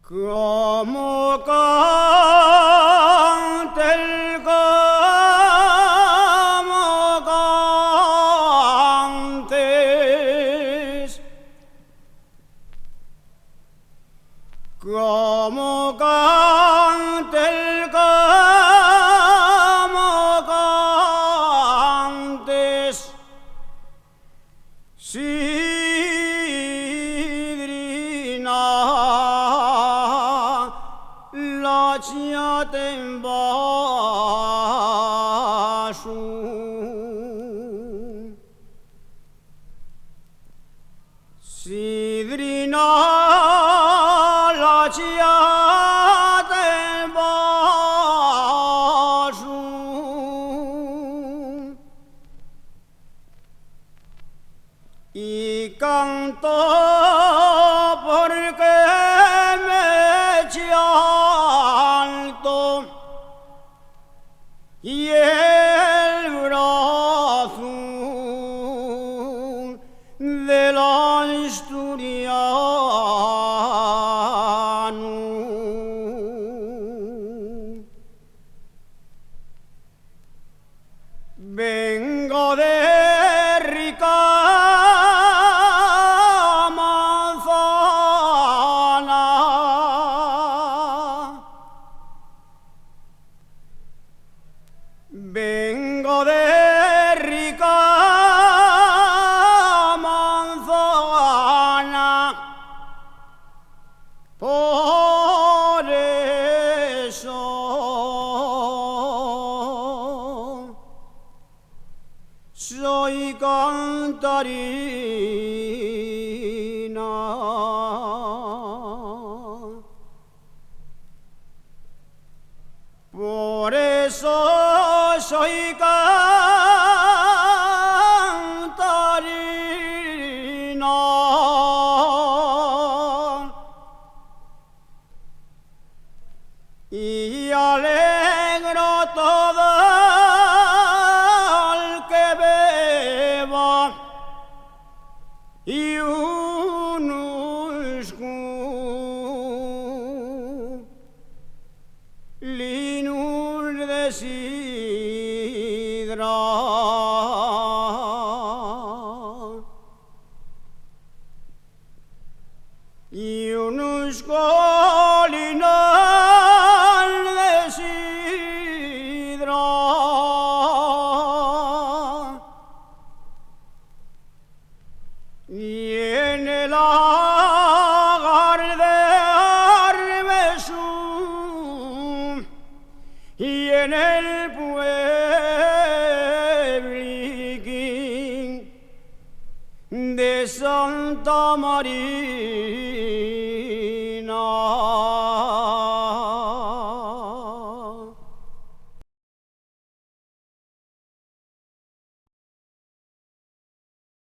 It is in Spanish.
como canta el como cantes, como canta el como cantes, Sidrina la ciatem basum, Sidrina la ciatem basum, y canto porque me eché alto y el brazo del asturiano. Vengo de rica vengo de rica manzana, por eso soy cantarina. Por eso soy cantarina, y alegro todo el que beba y unusco linus de sidra, y unusco linus de sidra, y en el agar de Armesum y en el puebliquín de Santa Marina.